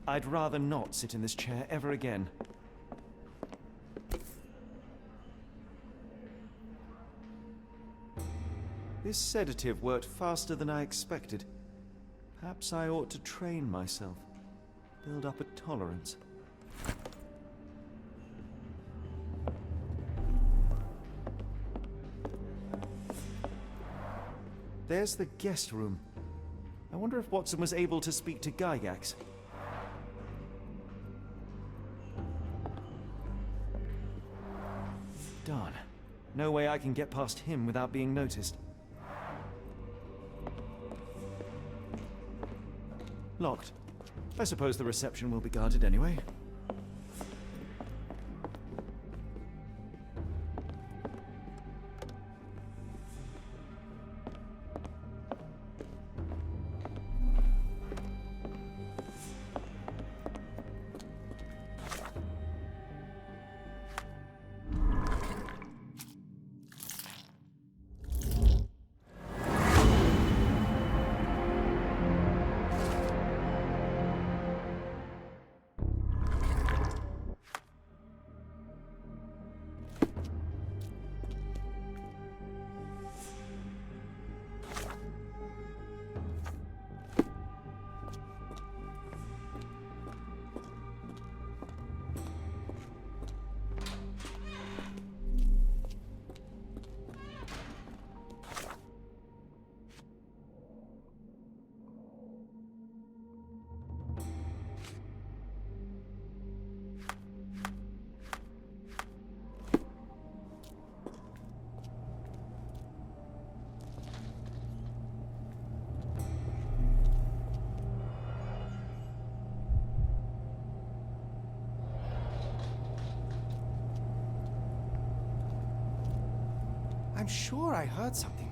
I'd rather not sit in this chair ever again. This sedative worked faster than I expected. Perhaps I ought to train myself. Build up a tolerance. There's the guest room. I wonder if Watson was able to speak to Gygax. Darn. No way I can get past him without being noticed. Locked. I suppose the reception will be guarded anyway. I'm sure I heard something.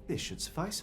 This should suffice.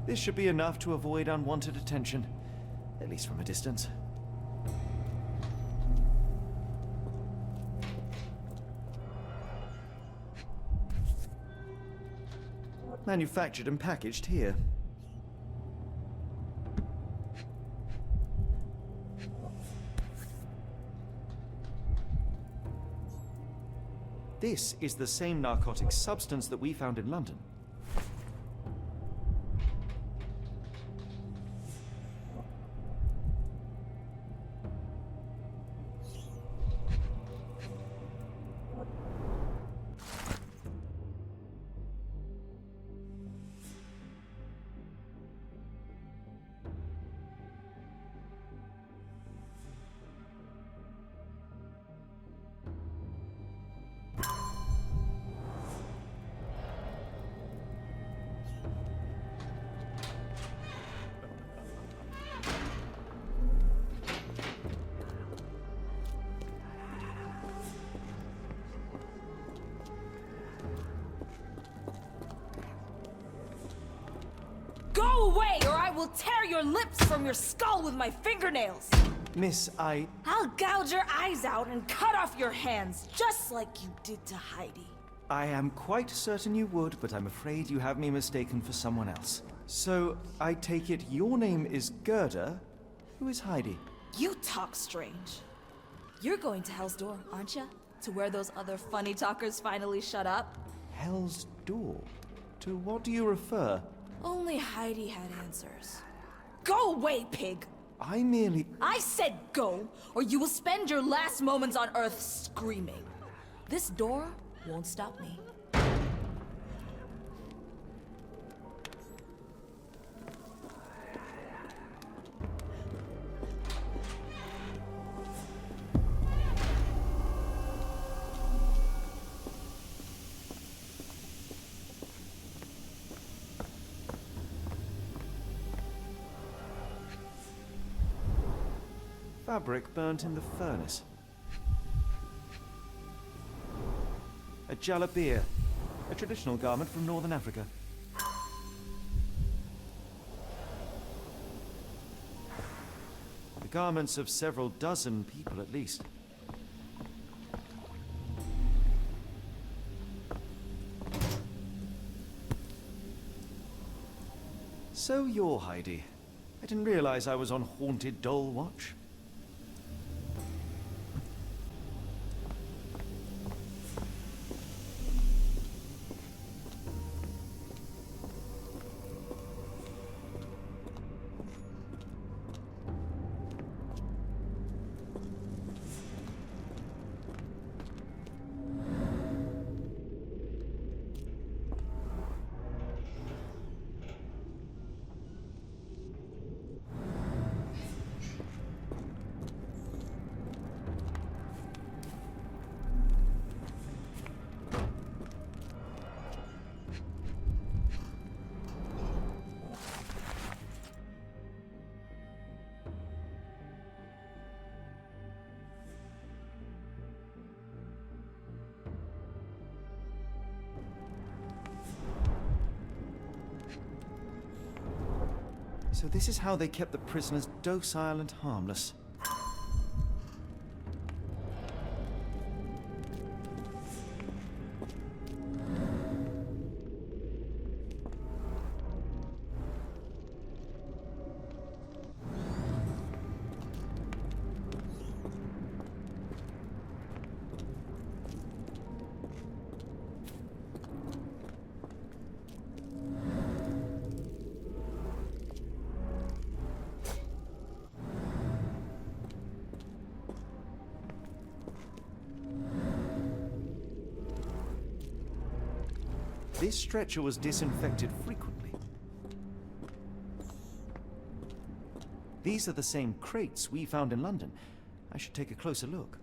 This should be enough to avoid unwanted attention, at least from a distance. Manufactured and packaged here. This is the same narcotic substance that we found in London. tear your lips from your skull with my fingernails! Miss, I'll gouge your eyes out and cut off your hands, just like you did to Heidi. I am quite certain you would, but I'm afraid you have me mistaken for someone else. So, I take it your name is Gerda? Who is Heidi? You talk strange. You're going to Hell's Door, aren't you? To where those other funny talkers finally shut up? Hell's Door? To what do you refer? Only Heidi had answers. Go away, pig! I said go, or you will spend your last moments on Earth screaming. This door won't stop me. Fabric burnt in the furnace. A jalabia, a traditional garment from northern Africa. The garments of several dozen people at least. So you're Heidi. I didn't realize I was on Haunted Doll Watch. So this is how they kept the prisoners docile and harmless. This stretcher was disinfected frequently. These are the same crates we found in London. I should take a closer look.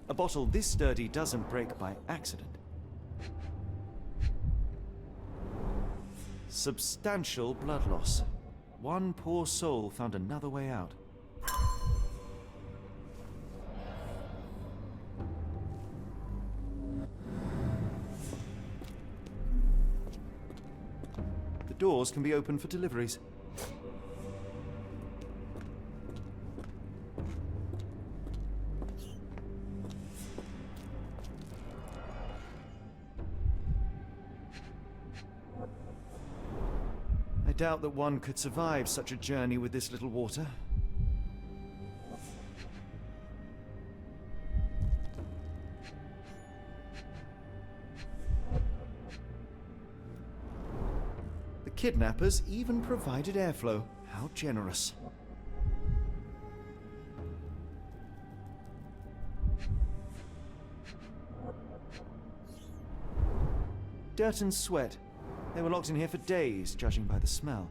A bottle this sturdy doesn't break by accident. Substantial blood loss. One poor soul found another way out. The doors can be opened for deliveries. I doubt that one could survive such a journey with this little water. The kidnappers even provided airflow. How generous. Dirt and sweat. They were locked in here for days, judging by the smell.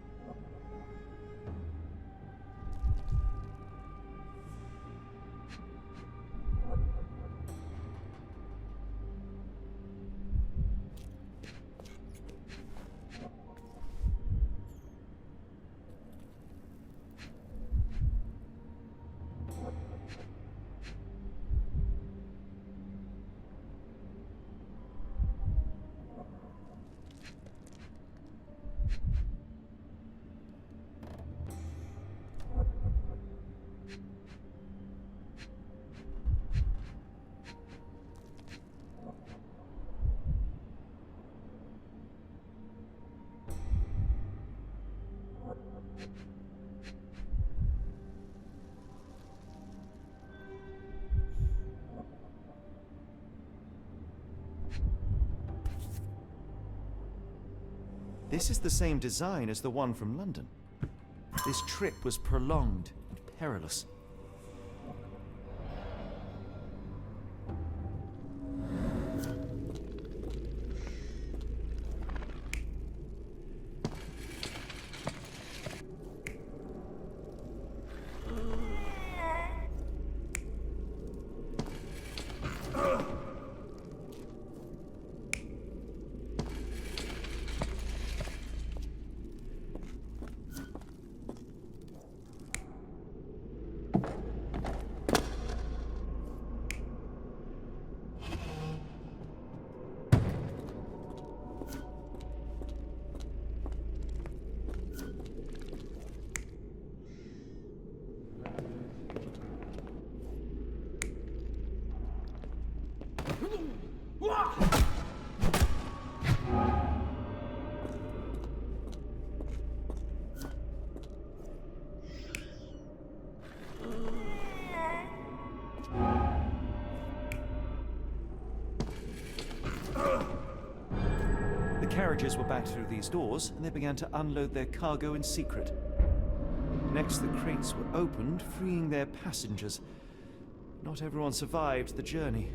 This is the same design as the one from London. This trip was prolonged and perilous. The carriages were back through these doors, and they began to unload their cargo in secret. Next, the crates were opened, freeing their passengers. Not everyone survived the journey.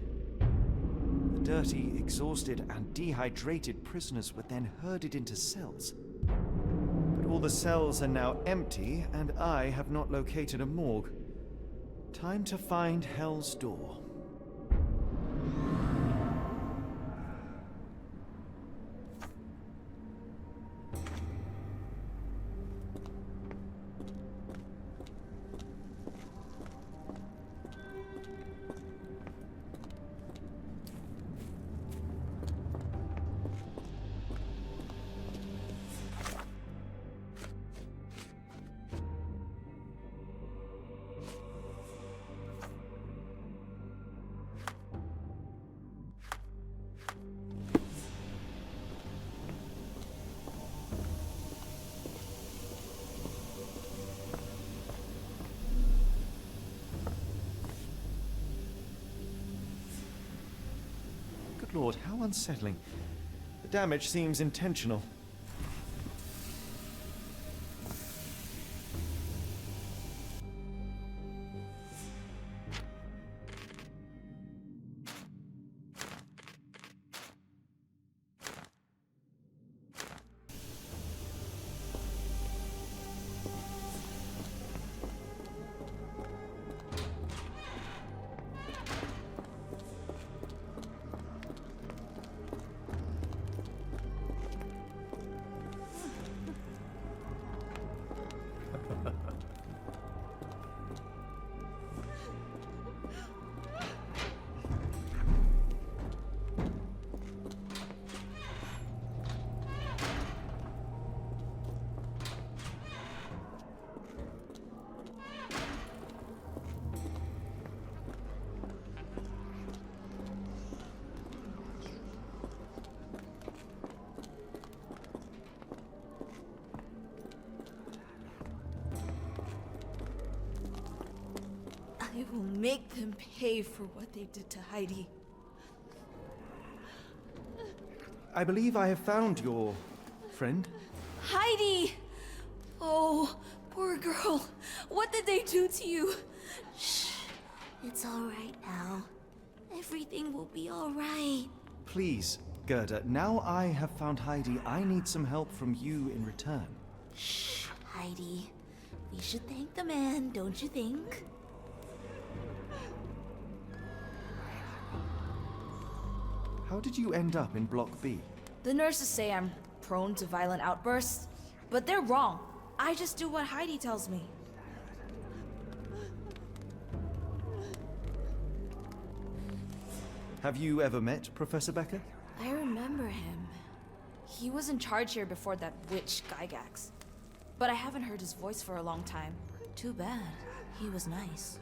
The dirty, exhausted, and dehydrated prisoners were then herded into cells. But all the cells are now empty, and I have not located a morgue. Time to find Hell's Door. Good Lord, how unsettling. The damage seems intentional. I will make them pay for what they did to Heidi. I believe I have found your friend. Heidi! Oh, poor girl. What did they do to you? Shh. It's all right now. Everything will be all right. Please, Gerda, now I have found Heidi, I need some help from you in return. Shh, Heidi. We should thank the man, don't you think? How did you end up in Block B? The nurses say I'm prone to violent outbursts, but they're wrong. I just do what Heidi tells me. Have you ever met Professor Becker? I remember him. He was in charge here before that witch Gygax. But I haven't heard his voice for a long time. Too bad. He was nice.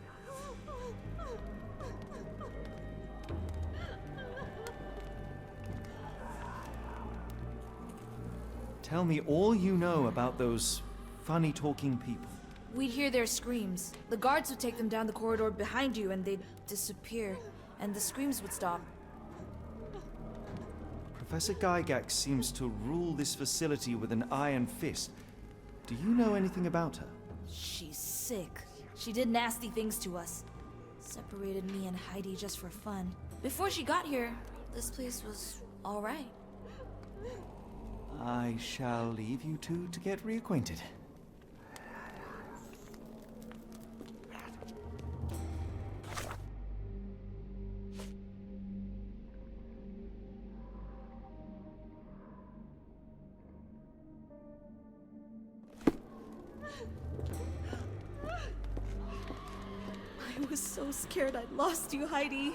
Tell me all you know about those funny-talking people. We'd hear their screams. The guards would take them down the corridor behind you and they'd disappear. And the screams would stop. Professor Gygax seems to rule this facility with an iron fist. Do you know anything about her? She's sick. She did nasty things to us. Separated me and Heidi just for fun. Before she got here, this place was all right. I shall leave you two to get reacquainted. I was so scared I'd lost you, Heidi.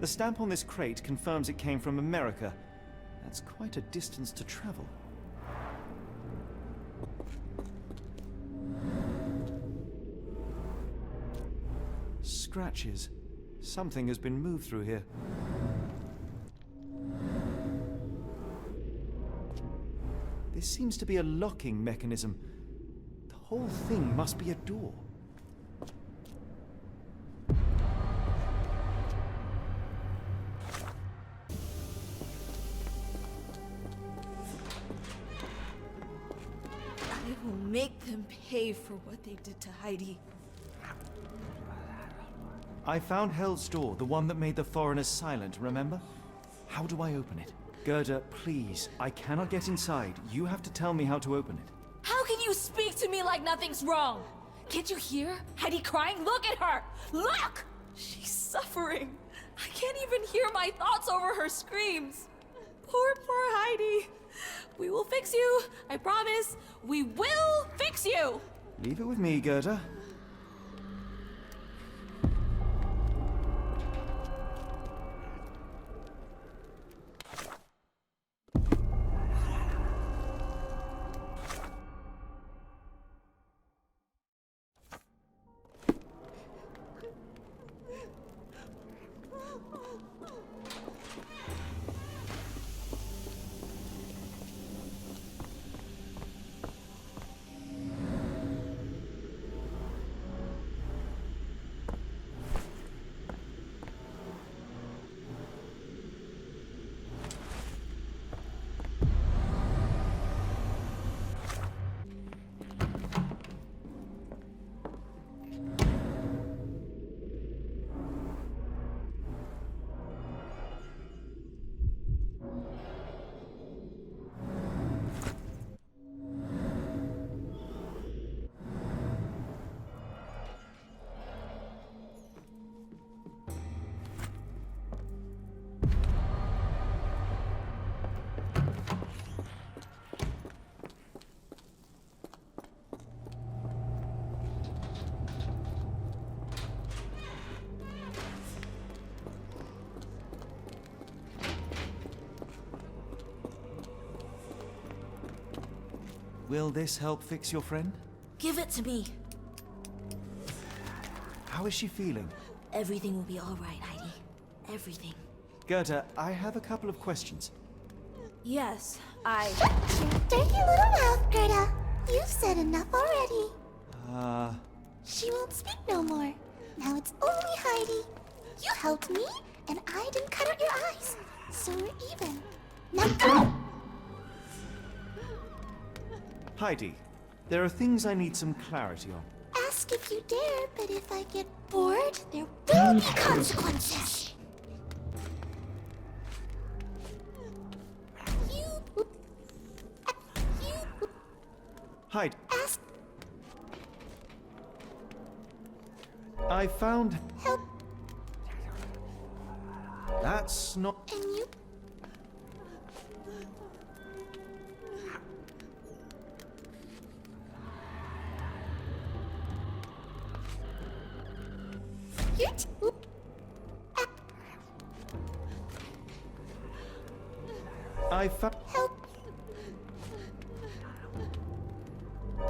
The stamp on this crate confirms it came from America. That's quite a distance to travel. Scratches. Something has been moved through here. This seems to be a locking mechanism. The whole thing must be a door. I will make them pay for what they did to Heidi. I found Hell's door, the one that made the foreigners silent, remember? How do I open it? Gerda, please. I cannot get inside. You have to tell me how to open it. How can you speak to me like nothing's wrong? Can't you hear Heidi crying? Look at her! Look! She's suffering. I can't even hear my thoughts over her screams. Poor Heidi. We will fix you. I promise. We will fix you! Leave it with me, Gerda. Will this help fix your friend? Give it to me. How is she feeling? Everything will be all right, Heidi. Everything. Gerda, I have a couple of questions. Yes, Shut your dirty little mouth, Gerda. You've said enough already. She won't speak no more. Now it's only Heidi. You helped me, and I didn't cut out your eyes. So we're even. Now go! Heidi, there are things I need some clarity on. Ask if you dare, but if I get bored, there will be consequences. Hide. Ask I found... help, That's not... and you. Your oop. I found... Help,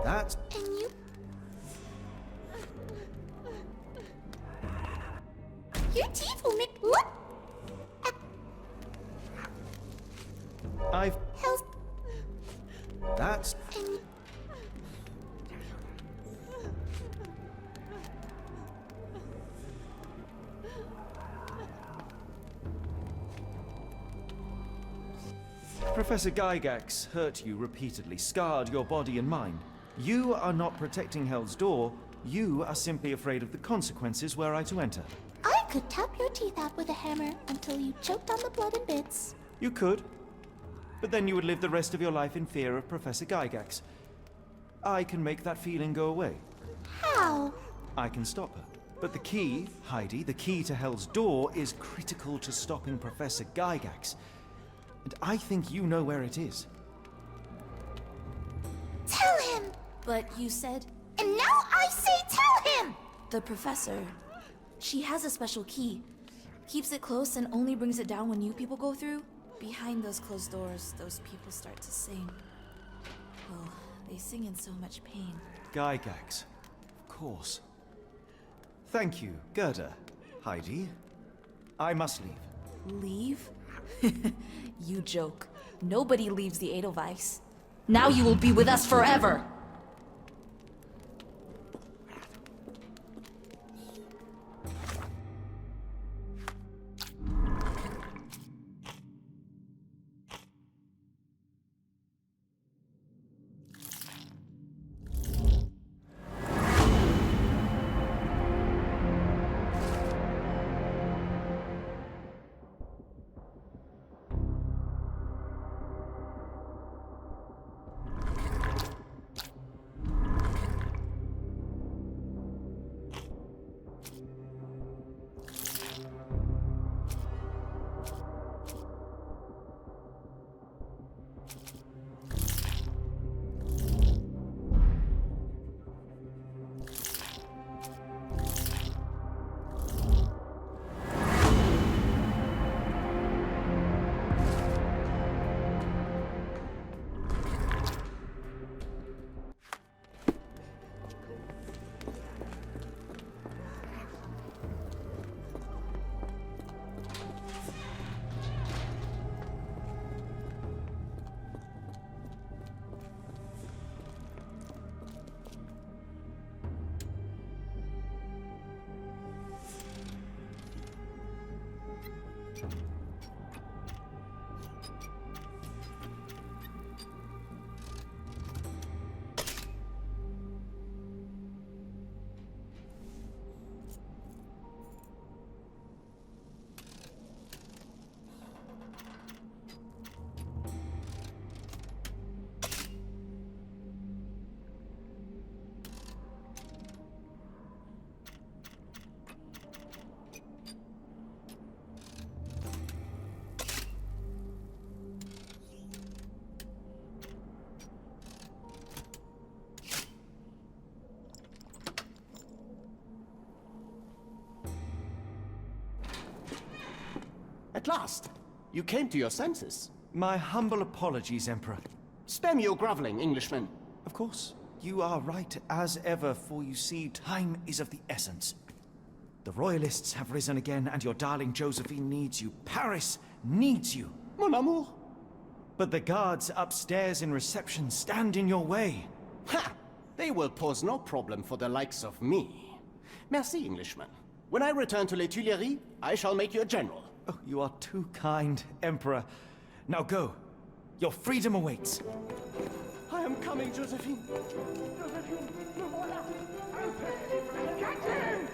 That's... and you. Your teeth will make what? I've... Help, That's... and Professor Gygax hurt you repeatedly, scarred your body and mind. You are not protecting Hell's Door. You are simply afraid of the consequences were I to enter. I could tap your teeth out with a hammer until you choked on the blood in bits. You could, but then you would live the rest of your life in fear of Professor Gygax. I can make that feeling go away. How? I can stop her. But the key, Heidi, the key to Hell's Door is critical to stopping Professor Gygax. And I think you know where it is. Tell him! But you said And now I say tell him! the professor. She has a special key. Keeps it close and only brings it down when you people go through. Behind those closed doors, those people start to sing. Well, they sing in so much pain. Gygax. Of course. Thank you, Gerda. Heidi. I must leave. Leave? You joke. Nobody leaves the Edelweiss. Now you will be with us forever! At last, you came to your senses. My humble apologies, Emperor. Spare me your groveling, Englishman. Of course, you are right as ever, for you see, time is of the essence. The Royalists have risen again, and your darling Josephine needs you. Paris needs you. Mon amour. But the guards upstairs in reception stand in your way. Ha! They will pose no problem for the likes of me. Merci, Englishman. When I return to Les Tuileries, I shall make you a general. Oh, you are too kind, Emperor. Now go. Your freedom awaits. I am coming, Josephine. Josephine, me voilà. Catch him!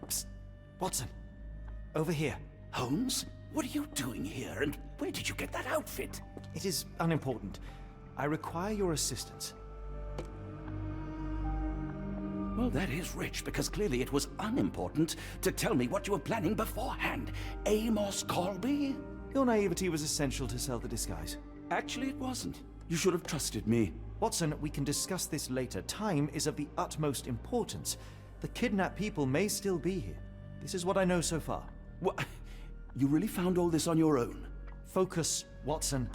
Psst. Watson. Over here. Holmes? What are you doing here, and where did you get that outfit? It is unimportant. I require your assistance. Well, that is rich, because clearly it was unimportant to tell me what you were planning beforehand. Amos Colby? Your naivety was essential to sell the disguise. Actually, it wasn't. You should have trusted me. Watson, we can discuss this later. Time is of the utmost importance. The kidnapped people may still be here. This is what I know so far. What? You really found all this on your own? Focus, Watson.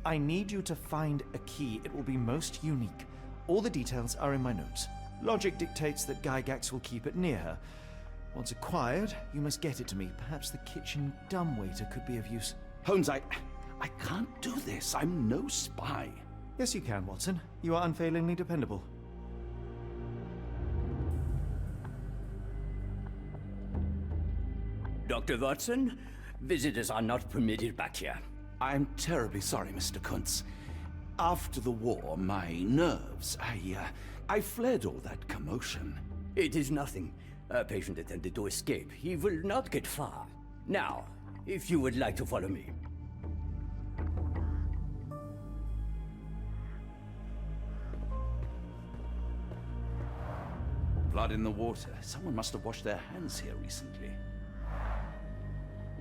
I need you to find a key. It will be most unique. All the details are in my notes. Logic dictates that Gygax will keep it near her. Once acquired, you must get it to me. Perhaps the kitchen dumbwaiter could be of use. Holmes, I can't do this. I'm no spy. Yes, you can, Watson. You are unfailingly dependable. Dr. Watson, visitors are not permitted back here. I'm terribly sorry, Mr. Kuntz. After the war, my nerves, I fled all that commotion. It is nothing. A patient attempted to escape. He will not get far. Now, if you would like to follow me. Blood in the water. Someone must have washed their hands here recently.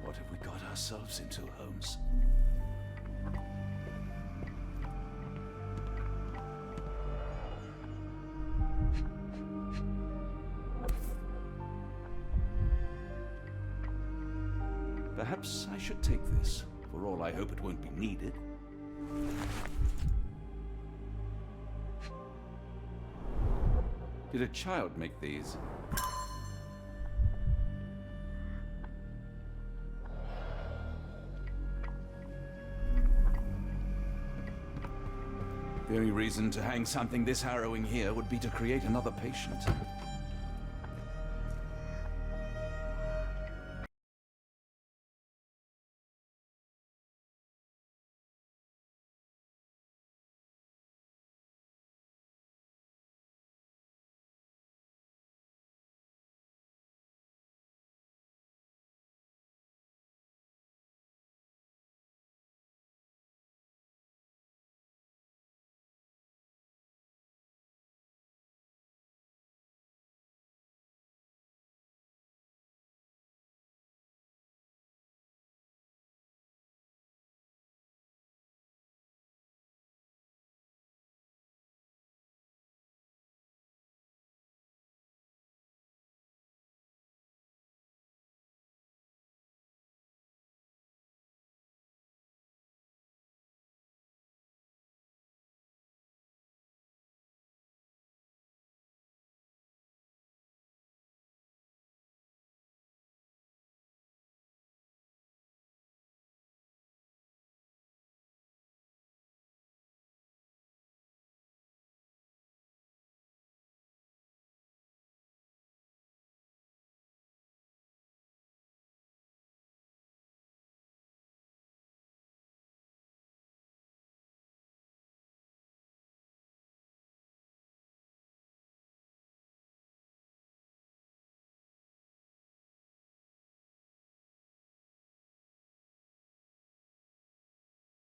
What have we got ourselves into, Holmes? Perhaps I should take this. For all I hope it won't be needed. Did a child make these? The only reason to hang something this harrowing here would be to create another patient.